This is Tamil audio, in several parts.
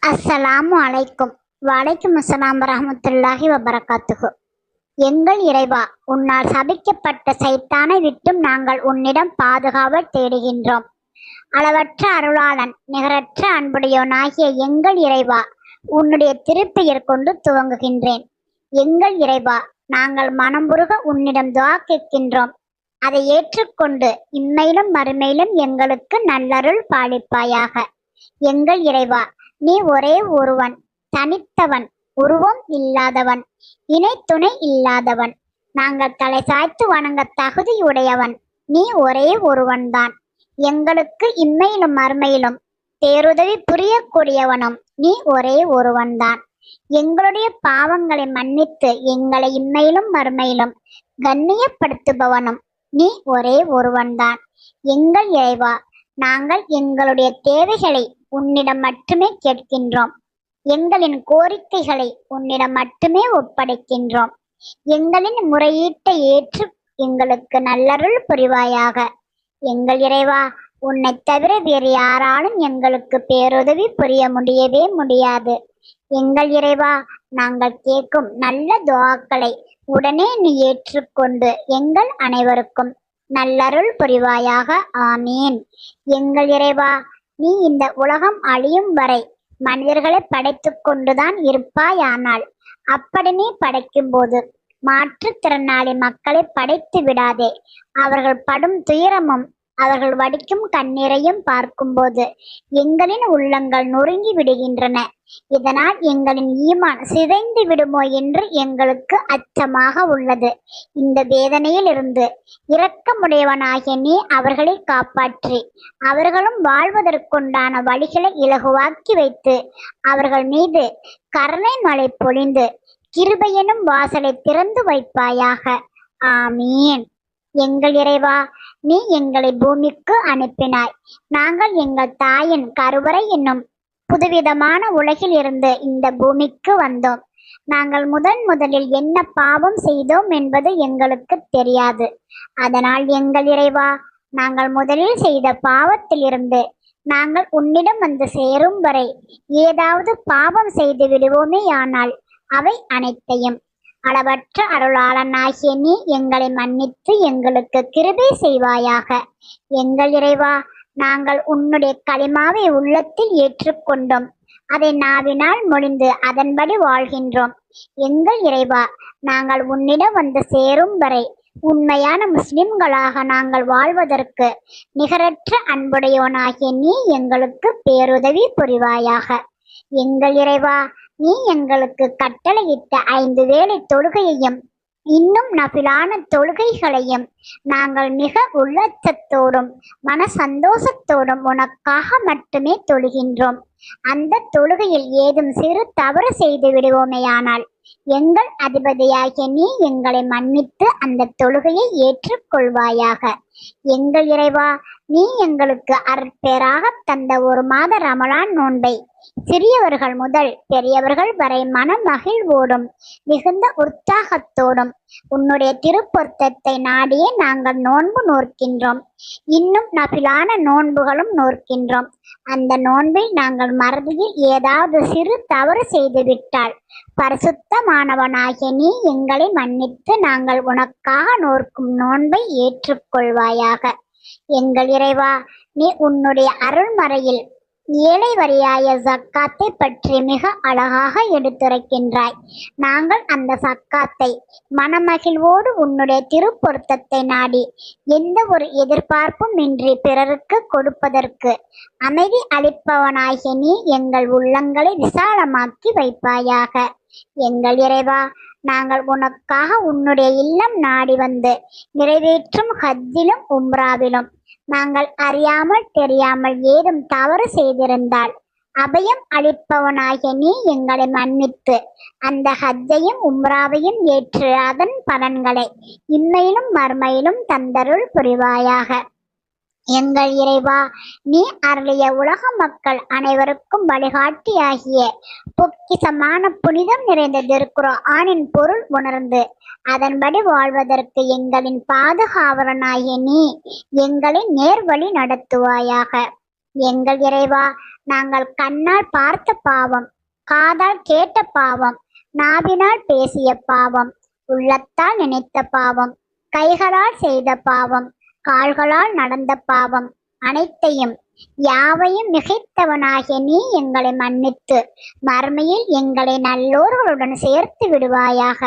அஸ்ஸலாமு அலைக்கும். வலைக்கும் அஸ்ஸலாம் வரஹ்மத்துல்லாஹி வபரகாத்துஹு. எங்கள் இறைவா, உன்னால் சபிக்கப்பட்ட சைத்தானை விட்டும் நாங்கள் உன்னிடம் பாதுகாவல் தேடுகின்றோம். அளவற்ற அருளாளன், நிகரற்ற அன்புடையோனாகிய எங்கள் இறைவா, உன்னுடைய திருப்பெயர் கொண்டு துவங்குகின்றேன். எங்கள் இறைவா, நாங்கள் மனமுருக உன்னிடம் துஆ கேட்கின்றோம். அதை ஏற்றுக்கொண்டு இம்மையிலும் மறுமையிலும் எங்களுக்கு நல்லருள் பாலிப்பாயாக. எங்கள் இறைவா, நீ ஒரே ஒருவன், தனித்தவன், உருவம் இல்லாதவன், இணை துணை இல்லாதவன், நாங்கள் தலை சாய்த்து வணங்க தகுதியுடையவன். நீ ஒரே ஒருவன்தான். எங்களுக்கு இம்மையிலும் மறுமையிலும் பேருதவி புரியக்கூடியவனும் நீ ஒரே ஒருவன்தான். எங்களுடைய பாவங்களை மன்னித்து எங்களை இம்மையிலும் மறுமையிலும் கண்ணியப்படுத்துபவனும் நீ ஒரே ஒருவன்தான். எங்கள் இறைவா, நாங்கள் எங்களுடைய தேவைகளை உன்னிடம் மட்டுமே கேட்கின்றோம். எங்களின் கோரிக்கைகளை உன்னிடம் மட்டுமே ஒப்படைக்கின்றோம். எங்களின் முறையீட்டை ஏற்று எங்களுக்கு நல்லருள் புரிவாயாக. எங்கள் இறைவா, உன்னை தவிர வேறு யாராலும் எங்களுக்கு பேருதவி புரிய முடியவே முடியாது. எங்கள் இறைவா, நாங்கள் கேட்கும் நல்ல துஆக்களை உடனே நீ ஏற்றுக்கொண்டு எங்கள் அனைவருக்கும் நல்லருள் புரிவாயாக. ஆமீன். எங்கள் இறைவா, நீ இந்த உலகம் அழியும் வரை மனிதர்களை படைத்து கொண்டுதான் இருப்பாயானால், அப்படி நீ படைக்கும் போது மாற்றுத்திறனாளி மக்களை படைத்து விடாதே. அவர்கள் படும் துயரமும் அவர்கள் வடிக்கும் கண்ணீரையும் பார்க்கும்போது எங்களின் உள்ளங்கள் நொறுங்கி விடுகின்றன. இதனால் எங்களின் ஈமான் சிதைந்து விடுமோ என்று எங்களுக்கு அச்சமாக உள்ளது. இந்த வேதனையில் இருந்து இரக்கமுடையவனாகிய நீ அவர்களை காப்பாற்றி அவர்களும் வாழ்வதற்குண்டான வழிகளை இலகுவாக்கி வைத்து அவர்கள் மீது கருணை மழை பொழிந்து கிருபையெனும் வாசலை திறந்து வைப்பாயாக. ஆமீன். எங்கள் இறைவா, நீ எங்களை பூமிக்கு அனுப்பினாய். நாங்கள் எங்கள் தாயின் கருவறை என்னும் புதுவிதமான உலகில் இருந்து இந்த பூமிக்கு வந்தோம். நாங்கள் முதலில் என்ன பாவம் செய்தோம் என்பது எங்களுக்கு தெரியாது. அதனால் எங்கள் இறைவா, நாங்கள் முதலில் செய்த பாவத்திலிருந்து நாங்கள் உன்னிடம் வந்து சேரும் வரை ஏதாவது பாவம் செய்து விடுவோமேயானால் அவை அனைத்தையும் அளவற்ற அருளாளனாகிய நீ எங்களை மன்னித்து எங்களுக்கு கிருபை செய்வாயாக. எங்கள் இறைவா, நாங்கள் உன்னுடைய கலிமாவை உள்ளத்தில் ஏற்றுக்கொண்டோம். அதை நாவினால் மொழிந்து அதன்படி வாழ்கின்றோம். எங்கள் இறைவா, நாங்கள் உன்னிடம் வந்து சேரும் வரை உண்மையான முஸ்லிம்களாக நாங்கள் வாழ்வதற்கு நிகரற்ற அன்புடையோனாகிய நீ எங்களுக்கு பேருதவி புரிவாயாக. எங்கள் இறைவா, நீ எங்களுக்கு கட்டளையிட்ட 5 வேளை தொழுகையையும் இன்னும் நபிலான தொழுகைகளையும் நாங்கள் மிக உள்ளச்சத்தோடும் மன சந்தோஷத்தோடும் உனக்காக மட்டுமே தொழுகின்றோம். அந்த தொழுகையில் ஏதும் சிறு தவறு செய்து விடுவோமேயானால் எங்கள் அதிபதியாகிய நீ எங்களை மன்னித்து அந்த தொழுகையை ஏற்றுக்கொள்வாயாக. எங்கள் இறைவா, நீ எங்களுக்கு அற்பேராக தந்த ஒரு மாத ரமலான் நோன்பை சிறியவர்கள் முதல் பெரியவர்கள் வரை மனமகிழ்வோடும் மிகுந்த உற்சாகத்தோடும் உன்னுடைய திருப்பொருத்தத்தை நாடியே நாங்கள் நோன்பு நோக்கின்றோம். இன்னும் நபிலான நோன்புகளும் நோக்கின்றோம். அந்த நோன்பில் நாங்கள் மறதியில் ஏதாவது சிறு தவறு செய்துவிட்டால் பரிசுத்தமானவனாகிய நீ எங்களை மன்னித்து நாங்கள் உனக்காக நோக்கும் நோன்பை ஏற்றுக்கொள்வாயாக. எங்கள் இறைவா, நீ உன்னுடைய அருள்மறையில் ஏழை வரியாய சக்காத்தை பற்றி மிக அழகாக எடுத்துரைக்கின்றாய். நாங்கள் அந்த சக்காத்தை மனமகிழ்வோடு உன்னுடைய திருப்பொருத்தத்தை நாடி எந்த ஒரு எதிர்பார்ப்பும் இன்றி பிறருக்கு கொடுப்பதற்கு அமைதி அளிப்பவனாகிய நீ எங்கள் உள்ளங்களை விசாலமாக்கி வைப்பாயாக. எங்கள் இறைவா, நாங்கள் உனக்காக உன்னுடைய இல்லம் நாடி வந்து நிறைவேற்றும் ஹஜ்ஜிலும் உம்ராவிலும் நாங்கள் அறியாமல் தெரியாமல் ஏதும் தவறு செய்திருந்தால் அபயம் அளிப்பவனாகிய நீ எங்களை மன்னித்து அந்த ஹஜ்ஜையும் உம்ராவையும் ஏற்று அதன் பலன்களை இம்மையிலும் மறுமையிலும் தந்தருள் புரிவாயாக. எங்கள் இறைவா, நீ அருளிய உலக மக்கள் அனைவருக்கும் வழிகாட்டியாகிய பொக்கிசமான புனிதம் நிறைந்த திருக்குர்ஆனின் பொருள் உணர்ந்து அதன்படி வாழ்வதற்கு எங்களின் பாதுகாவலனாகிய நீ எங்களை நேர்வழி நடத்துவாயாக. எங்கள் இறைவா, நாங்கள் கண்ணால் பார்த்த பாவம், காதால் கேட்ட பாவம், நாவினால் பேசிய பாவம், உள்ளத்தால் நினைத்த பாவம், கைகளால் செய்த பாவம், கால்களால் நடந்த பாவம் அனைத்தையும் யாவையும் மிகைத்தவனாகிய நீ எங்களை மன்னித்து மறுமையில் எங்களை நல்லோர்களுடன் சேர்த்து விடுவாயாக.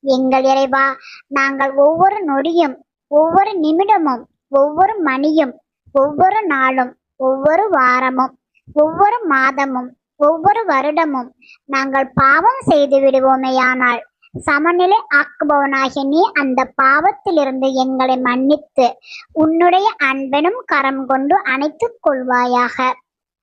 எங்கள் இறைவா, நாங்கள் ஒவ்வொரு நொடியும், ஒவ்வொரு நிமிடமும், ஒவ்வொரு மணியும், ஒவ்வொரு நாளும், ஒவ்வொரு வாரமும், ஒவ்வொரு மாதமும், ஒவ்வொரு வருடமும் நாங்கள் பாவம் செய்து விடுவோமேயானால் சமநிலை ஆக்குபவனாகிய நீ அந்த பாவத்திலிருந்து எங்களை மன்னித்து உன்னுடைய அன்பெனும் கரம் கொண்டு அணைத்துக் கொள்வாயாக.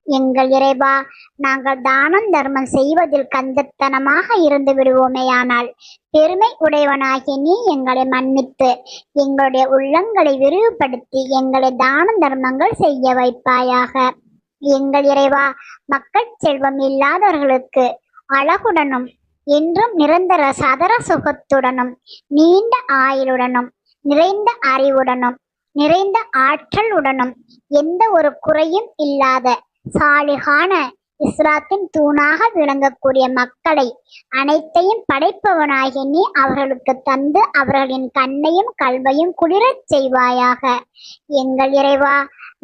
எங்கள் இறைவா, நாங்கள் தானம் தர்மம் செய்வதில் கஞ்சத்தனமாக இருந்து விடுவோமேயானால் பெருமை உடையவனாகிய நீ எங்களை மன்னித்து எங்களுடைய உள்ளங்களை விரிவுபடுத்தி எங்களை தான தர்மங்கள் செய்ய வைப்பாயாக. எங்கள் இறைவா, மக்கள் செல்வம் இல்லாதவர்களுக்கு அழகுடனும் என்றும் நிரந்தர சதர சுகத்துடனும் நீண்ட ஆயுளுடனும் நிறைந்த அறிவுடனும் நிறைந்த ஆற்றலுடனும் எந்த ஒரு குறையும் இல்லாத சாலிகான இஸ்லாத்தின் தூணாக விளங்கக்கூடிய மக்களை அனைத்தையும் படைப்பவனாகிய நீ அவர்களுக்கு தந்து அவர்களின் கண்ணையும் கல்வையும் குளிரச் செய்வாயாக. எங்கள் இறைவா,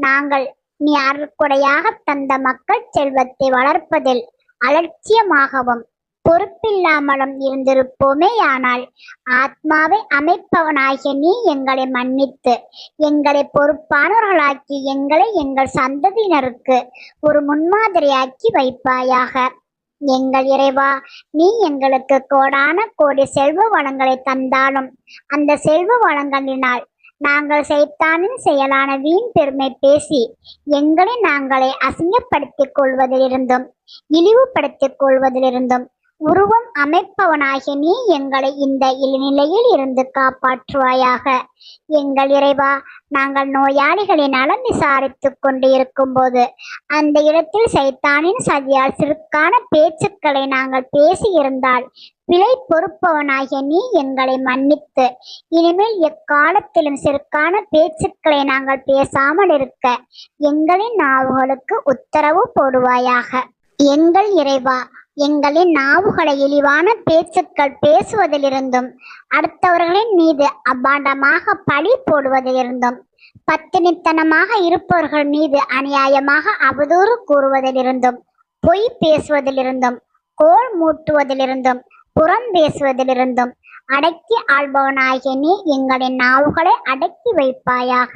நாங்கள் நீ அருட்கொடையாக தந்த மக்கள் செல்வத்தை வளர்ப்பதில் அலட்சியமாகவும் பொறுப்பில்லாமலும் இருந்திருப்போமேயானால் ஆத்மாவை அமைப்பவனாகிய நீ எங்களை மன்னித்து எங்களை பொறுப்பானவர்களாக்கி எங்களை எங்கள் சந்ததியினருக்கு ஒரு முன்மாதிரியாக்கி வைப்பாயாக. எங்கள் இறைவா, நீ எங்களுக்கு கோடான கோடி செல்வ வளங்களை தந்தாலும் அந்த செல்வ வளங்களினால் நாங்கள் சைத்தானின் செயலான வீண் பெருமை பேசி எங்களை நாங்களே அசிங்கப்படுத்திக் கொள்வதிலிருந்தும் இழிவுபடுத்திக் கொள்வதிலிருந்தும் உருவம் அமைப்பவனாகிய நீ எங்களை இந்த இழிநிலையில் இருந்து காப்பாற்றுவாயாக. எங்கள் இறைவா, நாங்கள் நோயாளிகளின் நலம் விசாரித்துக் கொண்டு இருக்கும் போது அந்த இடத்தில் சைத்தானின் சதியால் சிறுக்கான பேச்சுக்களை நாங்கள் பேசியிருந்தால் பிழை பொறுப்பவனாகிய நீ எங்களை மன்னித்து இனிமேல் எக்காலத்திலும் சிறுக்கான பேச்சுக்களை நாங்கள் பேசாமல் இருக்க எங்களின் நாவுகளுக்கு உத்தரவு போடுவாயாக. எங்கள் இறைவா, எங்களின் நாவுகளை இழிவான பேச்சுக்கள் பேசுவதிலிருந்தும் அடுத்தவர்களின் மீது அபாண்டமாக பழி போடுவதிலிருந்தும் பத்தினித்தனமாக இருப்பவர்கள் மீது அநியாயமாக அவதூறு கூறுவதிலிருந்தும் பொய் பேசுவதிலிருந்தும் கோல் மூட்டுவதிலிருந்தும் புறம் பேசுவதிலிருந்தும் அடக்கி ஆள்பவனாகிய நீ எங்களின் நாவுகளை அடக்கி வைப்பாயாக.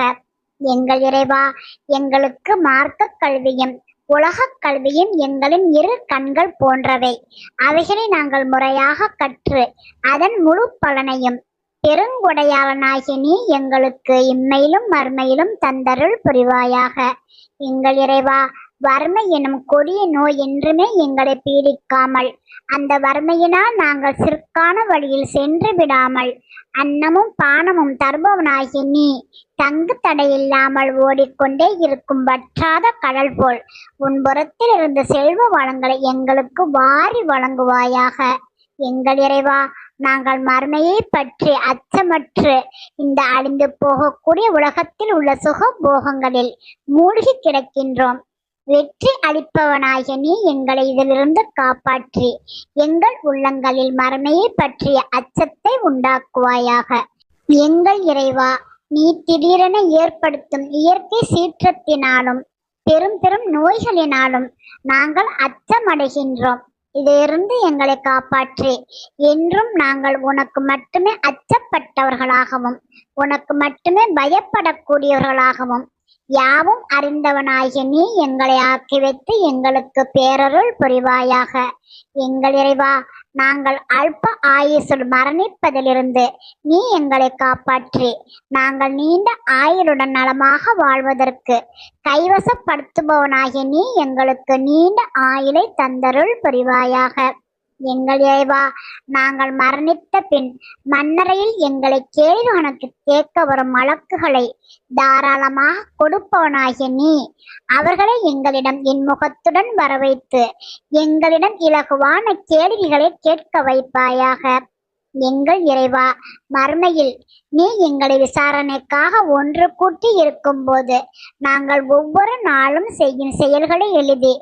எங்கள் இறைவா, எங்களுக்கு மார்க்க கல்வியும் உலகக் கல்வியும் எங்களின் இரு கண்கள் போன்றவை. அவைகளை நாங்கள் முறையாக கற்று அதன் முழு பலனையும் பெருங்கொடையாளனாகிய நீ எங்களுக்கு இம்மையிலும் மறுமையிலும் தந்தருள் புரிவாயாக. எங்கள் இறைவா, வறுமை எனும் கொடிய நோய் என்றுமே எங்களை பீடிக்காமல் அந்த வறுமையினால் நாங்கள் சிற்கான வழியில் சென்று விடாமல் அன்னமும் பானமும் தருபவனாகிய நீ தங்கு தடையில்லாமல் ஓடிக்கொண்டே இருக்கும் வற்றாத கடல் போல் உன்புறத்தில் இருந்து செல்வ வளங்களை எங்களுக்கு வாரி வழங்குவாயாக. எங்கள் இறைவா, நாங்கள் மறுமையை பற்றி அச்சமற்று இந்த அழிந்து போகக்கூடிய உலகத்தில் உள்ள சுக போகங்களில் மூழ்கி கிடக்கின்றோம். வெற்றி அளிப்பவனாகிய நீ எங்களை இதிலிருந்து காப்பாற்றி எங்கள் உள்ளங்களில் மறுமையை பற்றிய அச்சத்தை உண்டாக்குவாயாக. எங்கள் இறைவா, நீ திடீரென ஏற்படுத்தும் இயற்கை சீற்றத்தினாலும் பெரும் பெரும் நோய்களினாலும் நாங்கள் அச்சமடைகின்றோம். இதிலிருந்து எங்களை காப்பாற்றி என்றும் நாங்கள் உனக்கு மட்டுமே அச்சப்பட்டவர்களாகவும் உனக்கு மட்டுமே பயப்படக்கூடியவர்களாகவும் யாவும் அறிந்தவனாகிய நீ எங்களை ஆக்கி வைத்து எங்களுக்கு பேரருள் புரிவாயாக. எங்கள் இறைவா, நாங்கள் அல்ப ஆயுசுள் மரணிப்பதிலிருந்து நீ எங்களை காப்பாற்றி நாங்கள் நீண்ட ஆயுளுடன் நலமாக வாழ்வதற்கு கைவசப்படுத்துபவனாகிய நீ எங்களுக்கு நீண்ட ஆயுளை தந்தருள் புரிவாயாக. எங்கள் இறைவா, நாங்கள் மரணித்த பின் மன்னரையில் எங்களை கேள்வி கணக்கு கேட்க வரும் வழக்குகளை தாராளமாக கொடுப்பவனாகிய நீ அவர்களை எங்களிடம் இன்முகத்துடன் வரவைத்து எங்களிடம் இலகுவான கேள்விகளை கேட்க வைப்பாயாக. எங்கள் இறைவா, மறுமையில் நீ எங்களை விசாரணைக்காக ஒன்று கூட்டி இருக்கும்போது நாங்கள் ஒவ்வொரு நாளும் செய்யும் செயல்களை எழுதி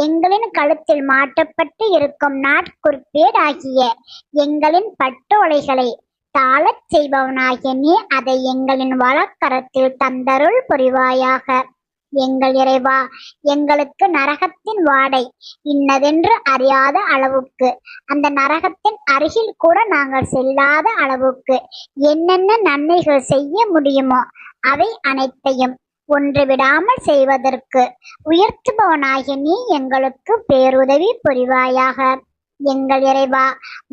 எங்களின் கழுத்தில் மாட்டப்பட்டு இருக்கும் நாட்குறிப்பேடாகிய எங்களின் பட்டோலைகளை தாளச் செய்பவனாகிய நீ அதை எங்களின் வலக்கரத்தில் தந்தருள் புரிவாயாக. எங்கள் இறைவா, எங்களுக்கு நரகத்தின் வாடை இன்னதென்று அறியாத அளவுக்கு, அந்த நரகத்தின் அருகில் கூட நாங்கள் செல்லாத அளவுக்கு என்னென்ன நன்மைகள் செய்ய முடியுமோ அவை அனைத்தையும் ஒன்று விடாமல் செய்வதற்கு உயர்த்துபவனாகிய நீ எங்களுக்கு பேருதவி புரிவாயாக. எங்கள் இறைவா,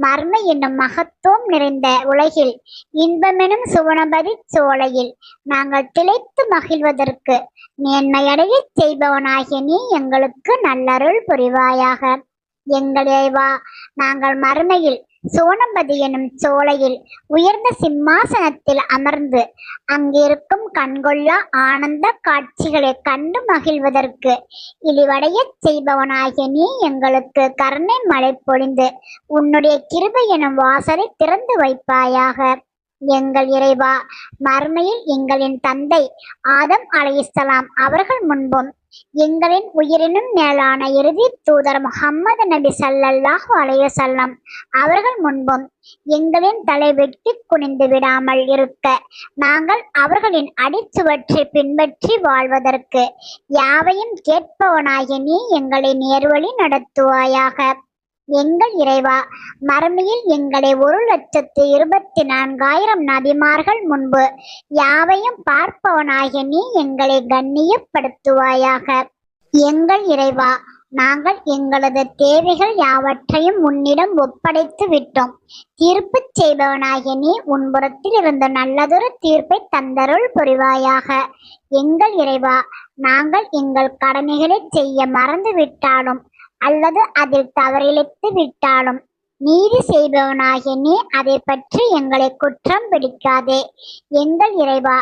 மர்ம என்னும் மகத்துவம் நிறைந்த உலகில் இன்பமெனும் சுவனபதி சோலையில் நாங்கள் திளைத்து மகிழ்வதற்கு மேன்மையடைய செய்பவனாகிய நீ எங்களுக்கு நல்லருள் புரிவாயாக. எங்கள் இறைவா, நாங்கள் மறுமையில் சோனபதி எனும் சோலையில் உயர்ந்த சிம்மாசனத்தில் அமர்ந்து அங்கிருக்கும் கண்கொள்ளா ஆனந்த காட்சிகளை கண்டு மகிழ்வதற்கு இழிவடைய செய்பவனாகிய நீ எங்களுக்கு கருணை மழை பொழிந்து உன்னுடைய கிருபை எனும் வாசலை திறந்து வைப்பாயாக. எங்கள் இறைவா, மறுமையில் எங்களின் தந்தை ஆதம் அலைஹிஸ்ஸலாம் அவர்கள் முன்பும் எங்களின் உயிரினும் மேலான இறுதி தூதர் முஹம்மது நபி ஸல்லல்லாஹு அலைஹி வஸல்லம் அவர்கள் முன்பும் எங்களின் தலை வெட்டி குனிந்து விடாமல் இருக்க நாங்கள் அவர்களின் அடிச்சுவற்றை பின்பற்றி வாழ்வதற்கு யாவையும் கேட்பவனாகிய நீ எங்களை நேர்வழி நடத்துவாயாக. எங்கள் இறைவா, மறுமையில் எங்களை 1,24,000 நபிமார்கள் முன்பு யாவையும் பார்ப்பவனாகிய நீ எங்களை கண்ணியப்படுத்துவாயாக. எங்கள் இறைவா, நாங்கள் எங்களது தேவைகள் யாவற்றையும் உன்னிடம் ஒப்படைத்து விட்டோம். தீர்ப்பு செய்பவனாகிய நீ உன்புறத்தில் இருந்து நல்லதொரு தீர்ப்பை தந்தருள் புரிவாயாக. எங்கள் இறைவா, நாங்கள் எங்கள் கடமைகளை செய்ய மறந்து விட்டாலும் அல்லது அதில் தவறிழைத்து விட்டாலும் நீதி செய்பவனாகிய நீ அதை பற்றி எங்களை குற்றம் பிடிக்காதே. எங்கள் இறைவா,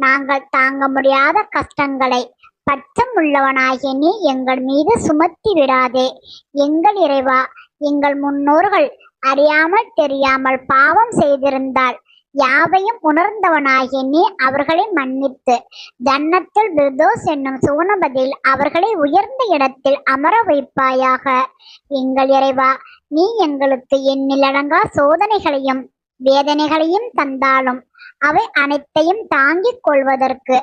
நாங்கள் தாங்க முடியாத கஷ்டங்களை பட்சம் உள்ளவனாகிய நீ எங்கள் மீது சுமத்தி விடாதே. எங்கள் இறைவா, எங்கள் முன்னோர்கள் அறியாமல் தெரியாமல் பாவம் செய்திருந்தால் யாவையும் உணர்ந்தவனாகிய நீ அவர்களை மன்னித்து ஜன்னத்துல் பிர்தௌஸ் என்னும் சுவனபதியில் அவர்களை உயர்ந்த இடத்தில் அமர வைப்பாயாக. எங்கள் இறைவா, நீ எங்களுக்கு எண்ணிலடங்கா சோதனைகளையும் வேதனைகளையும் தந்தாலும் அவை அனைத்தையும் தாங்கிக் கொள்வதற்கு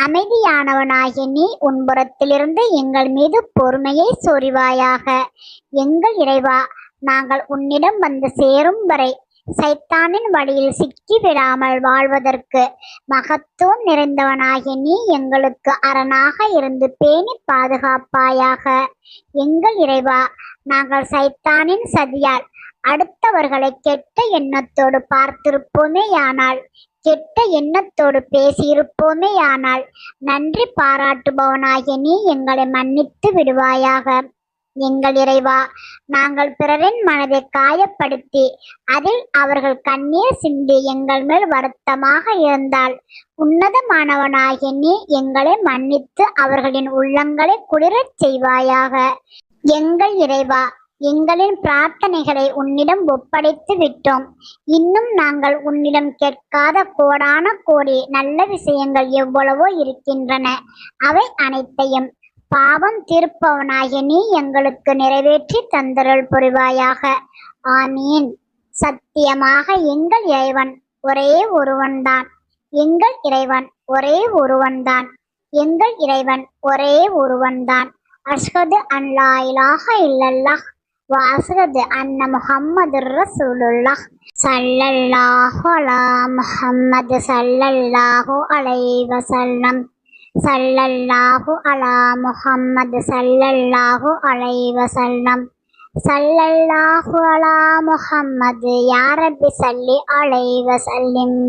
அமைதியானவனாகிய நீ உன்புறத்திலிருந்து எங்கள் மீது பொறுமையை சொரிவாயாக. எங்கள் இறைவா, நாங்கள் உன்னிடம் வந்து சேரும் வரை சைத்தானின் வழியில் சிக்கி விடாமல் வாழ்வதற்கு மகத்துவம் நிறைந்தவனாகிய நீ எங்களுக்கு அரணாக இருந்து பேணி பாதுகாப்பாயாக. எங்கள் இறைவா, நாங்கள் சைத்தானின் சதியால் அடுத்தவர்களை கெட்ட எண்ணத்தோடு பார்த்திருப்போமேயானால், கெட்ட எண்ணத்தோடு பேசியிருப்போமேயானால் நன்றி பாராட்டுபவனாகிய நீ எங்களை மன்னித்து விடுவாயாக. எங்கள் இறைவா, நாங்கள் பிறரின் மனதை காயப்படுத்தி அதில் அவர்கள் கண்ணீர் சிந்தி எங்கள் மேல் வருத்தமாக இருந்தால் உன்னதமானவனாகிய நீ எங்களை மன்னித்து அவர்களின் உள்ளங்களை குளிரச் செய்வாயாக. எங்கள் இறைவா, எங்களின் பிரார்த்தனைகளை உன்னிடம் ஒப்படைத்து விட்டோம். இன்னும் நாங்கள் உன்னிடம் கேட்காத கோடான கோடி நல்ல விஷயங்கள் எவ்வளவோ இருக்கின்றன. அவை அனைத்தையும் பாவம் தீர்ப்பவனாகிய நீ எங்களுக்கு நிறைவேற்றி தந்தருள் புரிவாயாக. ஆமீன். சத்தியமாக எங்கள் இறைவன் ஒரே ஒருவன்தான். எங்கள் இறைவன் ஒரே ஒருவன்தான். எங்கள் இறைவன் ஒரே ஒருவன்தான். அஷ்ஹது அன் லா இலாஹ இல்லல்லாஹ் வ அஷ்ஹது அன்ன முஹம்மதுர் ரசூலுல்லாஹ். ஸல்லல்லாஹு அலா முஹம்மது ஸல்லல்லாஹு அலைஹி வஸல்லம். ஸல்லல்லாஹு அலா முஹம்மது ஸல்லல்லாஹு அலைஹி வஸல்லம். ஸல்லல்லாஹு அலா முஹம்மது யா ரப்பி ஸல்லி அலைஹி வஸல்லிம்.